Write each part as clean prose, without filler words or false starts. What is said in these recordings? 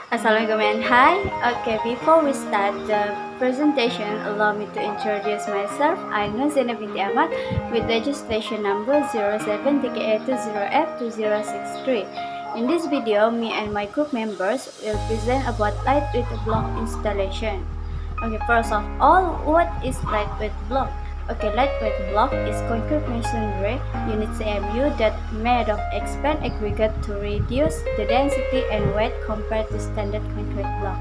Assalamualaikum and hi. Okay, before we start the presentation, allow me to introduce myself. I'm Nur Zainab binti Ahmad with registration number 07TKA20F2063. In this video, me and my group members will present about lightweight block installation. Okay, first of all, what is lightweight block? Okay, lightweight block is concrete masonry unit CMU that made of expand aggregate to reduce the density and weight compared to standard concrete block.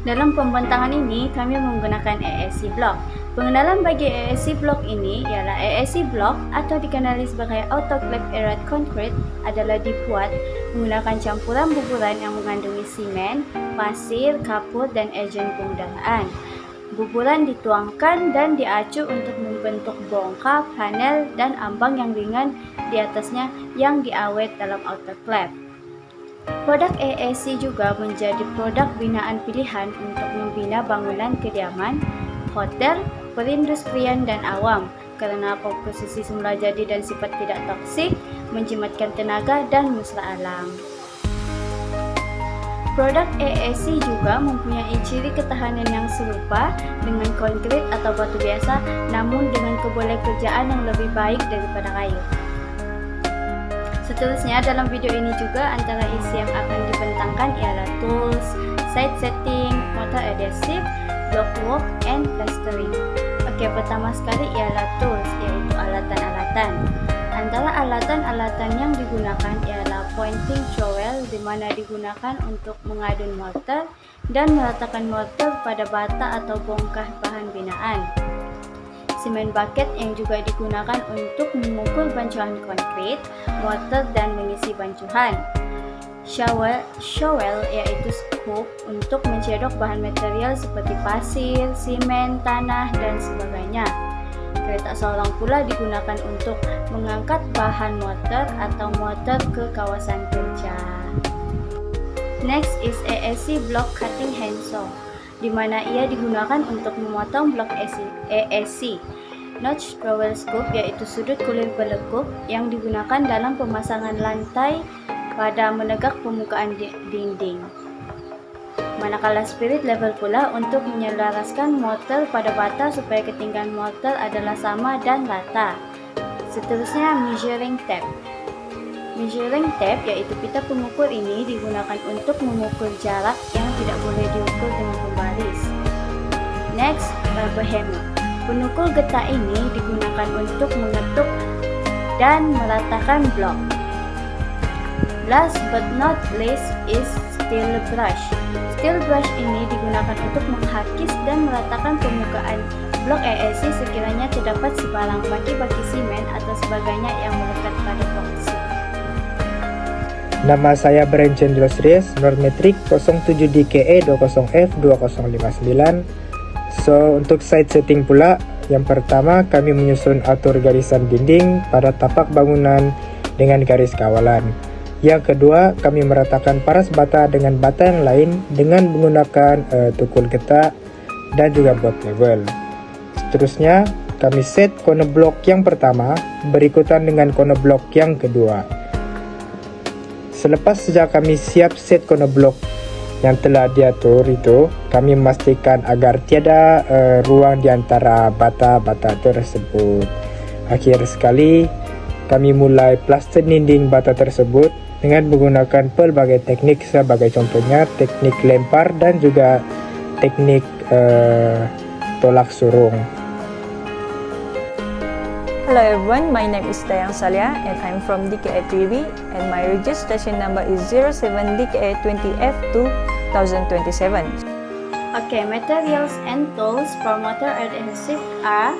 Dalam pembentangan ini, kami menggunakan AAC block. Pengenalan bagi AAC block ini ialah AAC block atau dikenali sebagai autoclave aerated concrete adalah dibuat menggunakan campuran buburan yang mengandungi simen, pasir, kapur, dan agen pengudaraan. Buburan dituangkan dan diacu untuk membentuk bongkah, panel, dan ambang yang ringan di atasnya yang diawet dalam autoclave. Produk AAC juga menjadi produk binaan pilihan untuk membina bangunan kediaman, hotel, perindustrian, dan awam karena komposisi semula jadi dan sifat tidak toksik, menjimatkan tenaga, dan musnah alam. Produk AAC juga mempunyai ciri ketahanan yang serupa dengan konkrit atau batu biasa, namun dengan kebolehkerjaan yang lebih baik daripada kayu. Seterusnya, dalam video ini juga antara isi yang akan dibentangkan ialah tools, site setting, mortar adhesive, block work, and plastering. Oke, pertama sekali ialah tools, yaitu alatan-alatan. Antara alatan-alatan yang digunakan ialah pointing trowel, di mana digunakan untuk mengadun mortar dan meletakkan mortar pada bata atau bongkah bahan binaan. Semen bucket yang juga digunakan untuk memukul bancuan konkrit, mortar, dan mengisi bancuan. Shovel yaitu scoop untuk mencedok bahan material seperti pasir, simen, tanah, dan sebagainya. Kereta seorang pula digunakan untuk mengangkat bahan mortar atau mortar ke kawasan kerja. Next is AAC block cutting handsaw, di mana ia digunakan untuk memotong blok AAC. Notch trowel scoop yaitu sudut kulir berlekuk yang digunakan dalam pemasangan lantai pada menegak permukaan dinding. Manakala spirit level pula untuk menyelaraskan mortar pada bata supaya ketinggian mortar adalah sama dan rata. Seterusnya, measuring tape. Measuring tape yaitu pita pengukur ini digunakan untuk mengukur jarak yang tidak boleh diukur dengan pembaris. Next, rubber hammer. Penukul getah ini digunakan untuk mengetuk dan meratakan blok. Last but not least is steel brush. Steel brush ini digunakan untuk menghakis dan meratakan permukaan blok AAC sekiranya terdapat sebarang baki-baki simen atau sebagainya yang melekat pada blok tersebut. Nama saya Brian Chandra Sries, Normetrik 07DKE20F2059. So, untuk site setting pula, yang pertama kami menyusun atur garisan dinding pada tapak bangunan dengan garis kawalan. Yang kedua, kami meratakan paras bata dengan bata yang lain dengan menggunakan tukul getah dan juga board level. Seterusnya, kami set corner block yang pertama berikutan dengan corner block yang kedua. Selepas sejak kami siap set corner block yang telah diatur itu, kami memastikan agar tiada ruang di antara bata-bata tersebut. Akhir sekali, kami mulai plaster dinding bata tersebut dengan menggunakan pelbagai teknik, sebagai contohnya teknik lempar dan juga teknik tolak surung. Hello everyone, my name is Dayang Salia and I'm from DKA 3B and my registration number is 07DKA20F2027. Okay, materials and tools for mortar adhesive are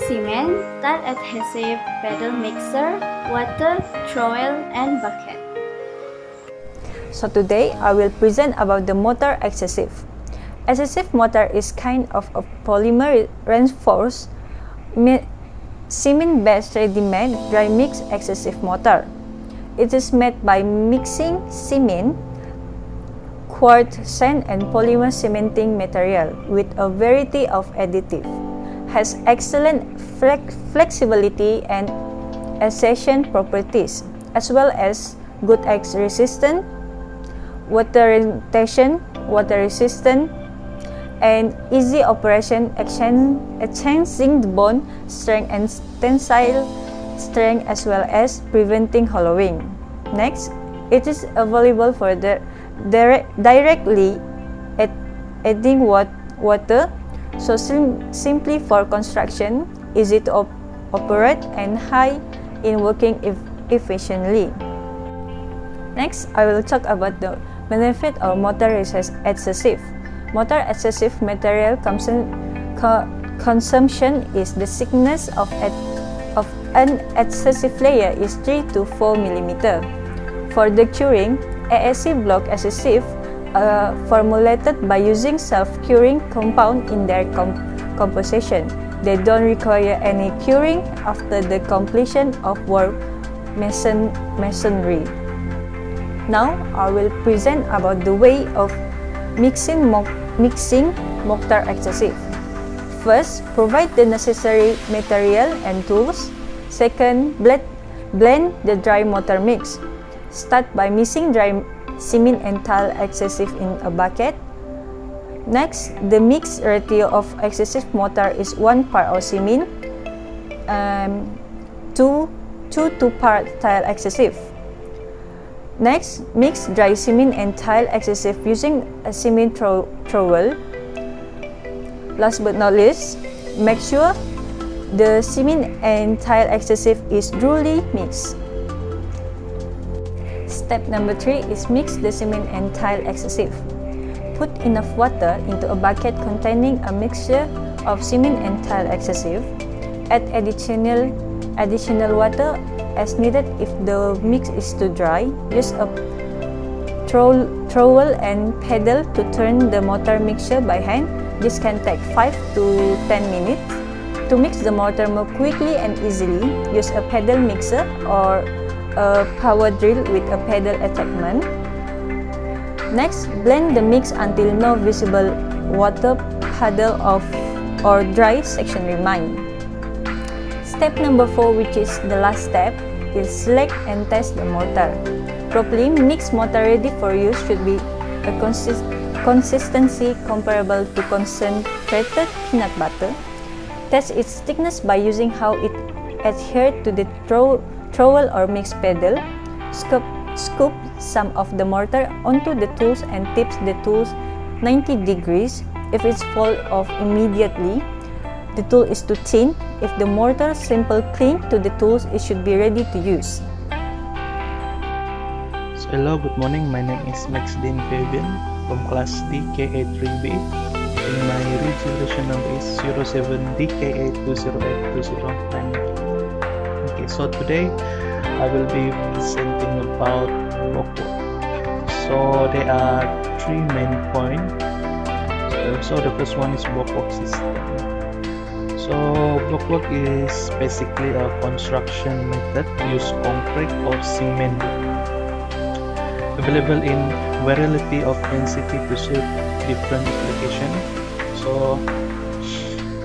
cement, tile adhesive, pedal mixer, water, trowel, and bucket. So today I will present about the mortar adhesive. Adhesive mortar is kind of a polymer reinforced cement-based ready-made dry mix adhesive mortar. It is made by mixing cement, quartz, sand, and polymer cementing material with a variety of additive. Has excellent flexibility and adhesion properties, as well as good X resistant, water retention, water resistant, and easy operation, enhancing the bond strength and tensile strength as well as preventing hollowing. Next, it is available for directly adding water, so simply for construction, easy to operate, and high in working efficiently. Next, I will talk about the benefit of motor adhesive. Motor adhesive material consumption is the thickness of an adhesive layer is 3 to 4 mm. For the curing, AAC block adhesive formulated by using self-curing compound in their composition. They don't require any curing after the completion of work masonry. Now, I will present about the way of mixing mortar adhesive. First, provide the necessary material and tools. Second, blend the dry mortar mix. Start by mixing dry cement and tile adhesive in a bucket. Next, the mix ratio of adhesive mortar is 1 part of cement, 2 part tile adhesive. Next, mix dry cement and tile adhesive using a cement trowel. Last but not least, make sure the cement and tile adhesive is duly mixed. Step number 3 is mix the cement and tile adhesive. Put enough water into a bucket containing a mixture of cement and tile adhesive. Add additional water as needed if the mix is too dry. Use a trowel and paddle to turn the mortar mixture by hand. This can take 5 to 10 minutes. To mix the mortar more quickly and easily, use a paddle mixer or a power drill with a paddle attachment. Next, blend the mix until no visible water puddle or dry section remain. Step number 4, which is the last step, is select and test the mortar. Properly mixed mortar ready for use should be a consistency comparable to concentrated peanut butter. Test its thickness by using how it adheres to the trowel or mixed paddle. Scoop some of the mortar onto the tools and tip the tools 90 degrees. If it falls off immediately, the tool is too thin. If the mortar simple cling to the tools, it should be ready to use. So hello, good morning. My name is Maxdin Fabian from class DK83B. And my registration number is 07DK82082090. Okay, so today I will be presenting about blockwork. So there are 3 main points. So the first one is blockwork system. So blockwork is basically a construction method use concrete or cement, available in variety of density to suit different application. So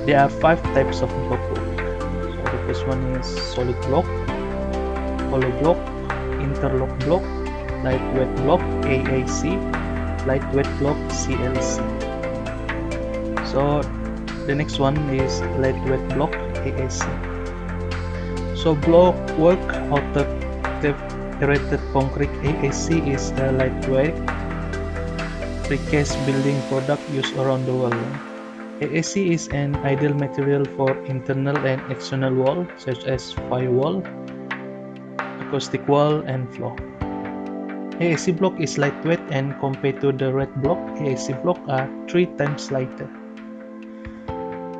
there are 5 types of blockwork. So the first one is solid block, hollow block, interlock block, lightweight block AAC, lightweight block CLC. So the next one is lightweight block AAC. So block work outer aerated concrete AAC is the lightweight precast building product used around the world. AAC is an ideal material for internal and external wall such as firewall, acoustic wall, and floor. AAC block is lightweight and compared to the red block, AAC block are 3 times lighter.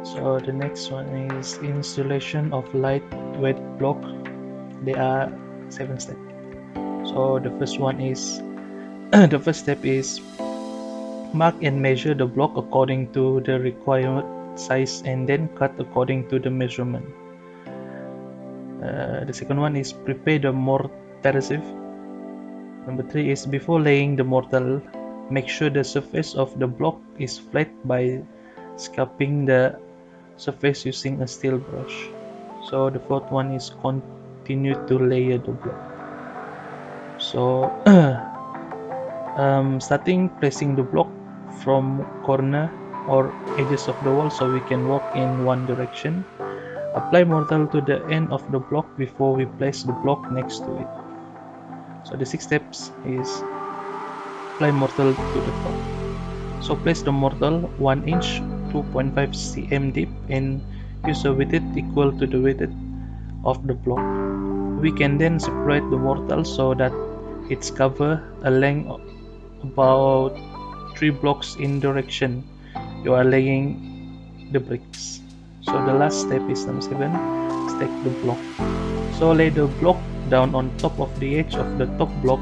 So the next one is installation of lightweight block. There are 7 steps. So the first one is the first step is mark and measure the block according to the required size and then cut according to the measurement. The second one is prepare the mortar adhesive. Number 3 is before laying the mortar, make sure the surface of the block is flat by scraping the surface using a steel brush. So the fourth one is continue to layer the block. So Starting placing the block from corner or edges of the wall so we can walk in one direction. Apply mortar to the end of the block before we place the block next to it. So the 6 steps is apply mortar to the top. So place the mortar 1 inch 2.5 cm deep and use a width equal to the width of the block. We can then separate the mortar so that it's cover a length of about 3 blocks in direction you are laying the bricks. So the last step is number 7, stack the block. So lay the block down on top of the edge of the top block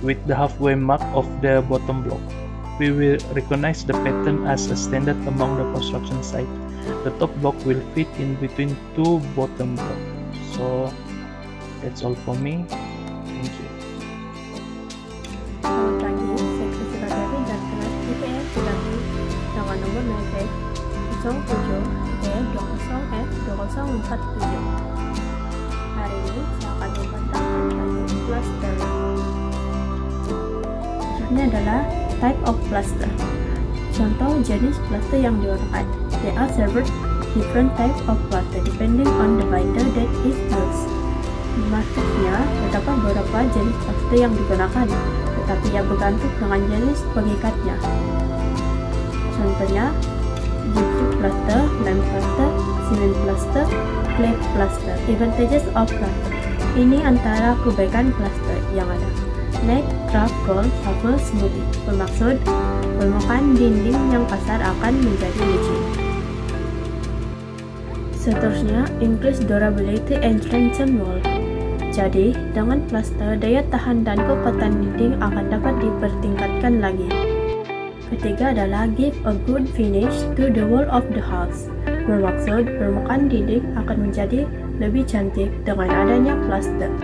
with the halfway mark of the bottom block. We will recognize the pattern as a standard among the construction site. The top block will fit in between 2 bottom blocks. So that's all for me. Thank you. Selamat pagi, saya Priscilla Dewi dari kelas IPS 3B dengan nomor NIPED 07 IPS 20F2047. Hari ini saya akan membantahkan tentang cluster. Ini adalah type of cluster. Contoh jenis cluster yang digunakan. There are several different type of cluster depending on the binder that is used. Maksudnya, terdapat beberapa jenis cluster yang digunakan, tetapi ia bergantung dengan jenis pengikatnya. Contohnya, gypsum cluster, lime cluster, cement cluster, clay cluster. Advantages of cluster. Ini antara kebaikan cluster yang ada. Net, craft, roll, shuffle, smoothie. Bermaksud, permukaan dinding yang kasar akan menjadi licin. Seterusnya, increase durability and strengthen wall. Jadi, dengan plaster, daya tahan dan kekuatan dinding akan dapat dipertingkatkan lagi. Ketiga adalah give a good finish to the wall of the house. Bermaksud, permukaan dinding akan menjadi lebih cantik dengan adanya plaster.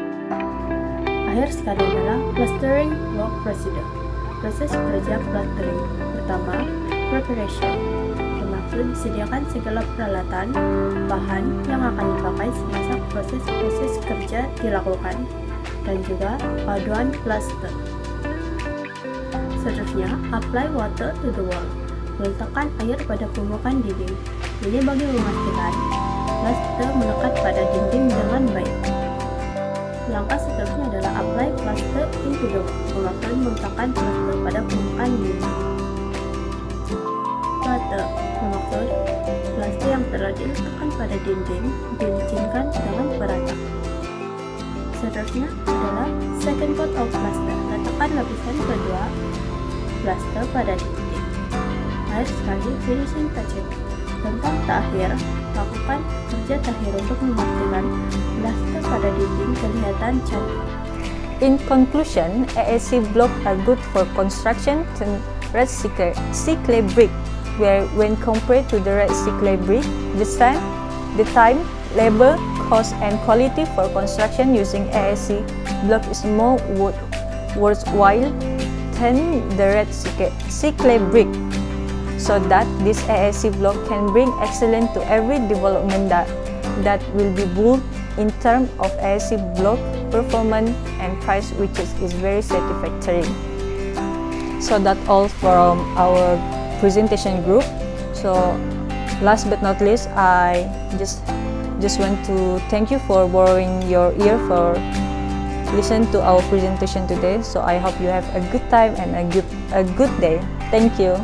Akhir sekali adalah plastering work procedure. Proses kerja plastering. Pertama, preparation. Bermaksud sediakan segala peralatan, bahan yang akan dipakai semasa proses-proses kerja dilakukan, dan juga paduan plaster. Seterusnya, apply water to the wall. Meletakkan air pada permukaan dinding. Ini bagi memastikan plaster melekat pada dinding dengan baik. Langkah seterusnya adalah apply plaster into the wall. Bermaksud meletakkan plaster pada permukaan dinding. Plaster bermaksud plaster yang telah diletakkan pada dinding dilicinkan dengan merata. Seterusnya adalah second coat of plaster. Letakkan lapisan kedua plaster pada dinding. Akhir sekali finishing touches. Tentang terakhir, lakukan kerja terakhir untuk memastikan plaster pada dinding kelihatan cantik. In conclusion, AAC blocks are good for construction and red sea clay brick, where when compared to the red sea clay brick, the time, labor, cost, and quality for construction using AAC block is more worthwhile than the red sea clay brick, so that this AAC block can bring excellence to every development that will be built in terms of AAC block performance and price, which is very satisfactory. So that's all from our presentation group. So last but not least, I just want to thank you for borrowing your ear for listen to our presentation today. So I hope you have a good time and a good day. Thank you.